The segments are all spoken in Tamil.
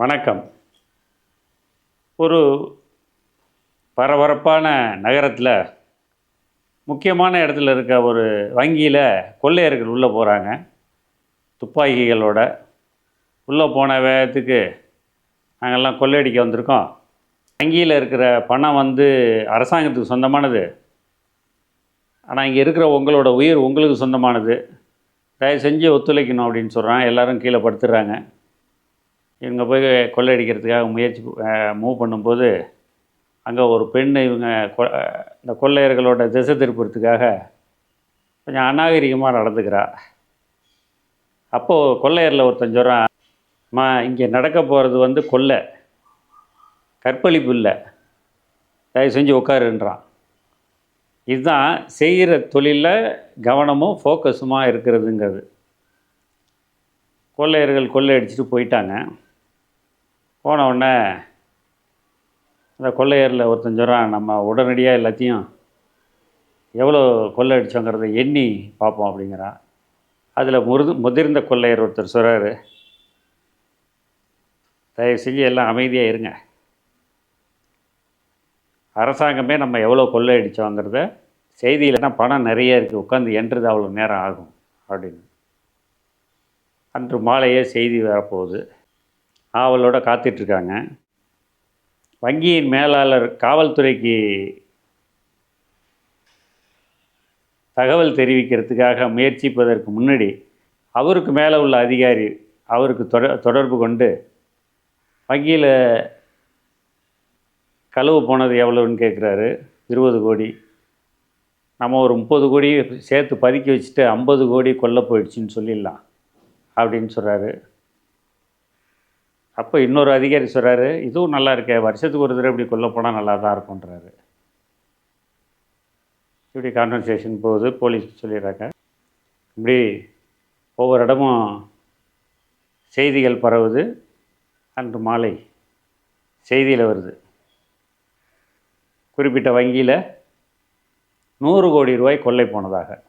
வணக்கம். ஒரு பரபரப்பான நகரத்தில் முக்கியமான இடத்துல இருக்க ஒரு வங்கியில் கொள்ளையர்கள் உள்ளே போகிறாங்க துப்பாக்கிகளோட. உள்ளே போன வேகத்துக்கு நாங்கள்லாம் கொள்ளையடிக்க வந்திருக்கோம், வங்கியில் இருக்கிற பணம் அரசாங்கத்துக்கு சொந்தமானது, ஆனால் இங்கே இருக்கிற உங்களோட உயிர் உங்களுக்கு சொந்தமானது, தயவு செஞ்சு ஒத்துழைக்கணும் அப்படின்னு சொல்கிறாங்க. எல்லோரும் கீழே படுத்துடுறாங்க. இவங்க போய் கொள்ளையடிக்கிறதுக்காக மூவ் பண்ணும்போது அங்கே ஒரு பெண் இந்த கொள்ளையர்களோட திசை திருப்புறதுக்காக கொஞ்சம் அநாகரிகமாக நடந்துக்கிறா. அப்போது கொள்ளையரில் ஒருத்தன் சொல்கிறான், அம்மா இங்கே நடக்க போகிறது கொள்ளை, கற்பழிப்பு இல்லை, தயவு செஞ்சு உட்காருன்றான். இதுதான் செய்கிற தொழிலில் கவனமும் ஃபோக்கஸுமாக இருக்கிறதுங்கிறது. கொள்ளையர்கள் கொள்ளையடிச்சிட்டு போயிட்டாங்க. போன உடனே அந்த கொள்ளையரில் ஒருத்தன் சொல்கிறான், நம்ம உடனடியாக எல்லாத்தையும் எவ்வளோ கொள்ளையடிச்சோங்கிறத எண்ணி பார்ப்போம் அப்படிங்கிறான். அதில் முதிர்ந்த கொள்ளையர் ஒருத்தர் சொல்கிறாரு, தயவு செஞ்சு எல்லாம் அமைதியாக இருங்க, அரசாங்கமே நம்ம எவ்வளோ கொள்ளையடிச்சோங்கிறத செய்தியில்னா பணம் நிறைய இருக்குது, உட்காந்து என்றது அவ்வளோ நேரம் ஆகும் அப்படின்னு. அன்று மாலையே செய்தி வரப்போகுது. ஆவலோடு காத்துட்ருக்காங்க. வங்கியின் மேலாளர் காவல்துறைக்கு தகவல் தெரிவிக்கிறதுக்காக முயற்சிப்பதற்கு முன்னாடி அவருக்கு மேலே உள்ள அதிகாரி அவருக்கு தொடர்பு கொண்டு வங்கியில் களவு போனது எவ்வளோன்னு கேட்குறாரு. 20 கோடி. நம்ம ஒரு 30 கோடி சேர்த்து பதுக்கி வச்சுட்டு 50 கோடி கொல்ல போயிடுச்சின்னு சொல்லிடலாம் அப்படின்னு சொல்கிறாரு. அப்போ இன்னொரு அதிகாரி சொல்கிறாரு, இதுவும் நல்லா இருக்கே, வருஷத்துக்கு ஒரு தடவை இப்படி கொல்ல போனால் நல்லா தான் இருக்குன்றாரு. இப்படி கான்வர்சேஷன் போகுது. போலீஸ் சொல்லிடுறாங்க. இப்படி ஒவ்வொரு இடமும் செய்திகள் பரவுது. அன்று மாலை செய்தியில் வருது, குறிப்பிட்ட வங்கியில் 100 கோடி ரூபாய் கொள்ளை போனதாக.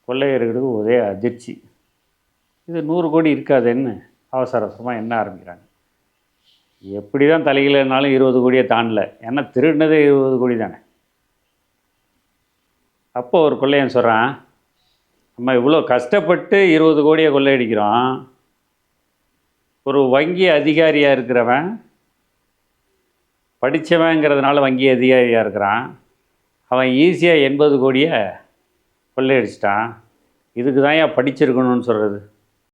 கொள்ளையர்களுக்கு ஒரே அதிர்ச்சி. இது 100 கோடி இருக்காதுன்னு அவசர அவசரமாக என்ன ஆரம்பிக்கிறாங்க. எப்படி தான் தலையிலனாலும் 20 கோடியை தாண்டல, ஏன்னா திருடினதே 20 கோடி தானே. அப்போது ஒரு கொள்ளையன் சொல்கிறான், நம்ம இவ்வளோ கஷ்டப்பட்டு 20 கோடியை கொள்ளையடிக்கிறோம், ஒரு வங்கி அதிகாரியாக இருக்கிறவன், படித்தவங்கிறதுனால வங்கி அதிகாரியாக இருக்கிறான், அவன் ஈஸியாக 80 கோடியை கொள்ளையடிச்சிட்டான், இதுக்கு தான் ஏன் படிச்சிருக்கணும்னு சொல்கிறது.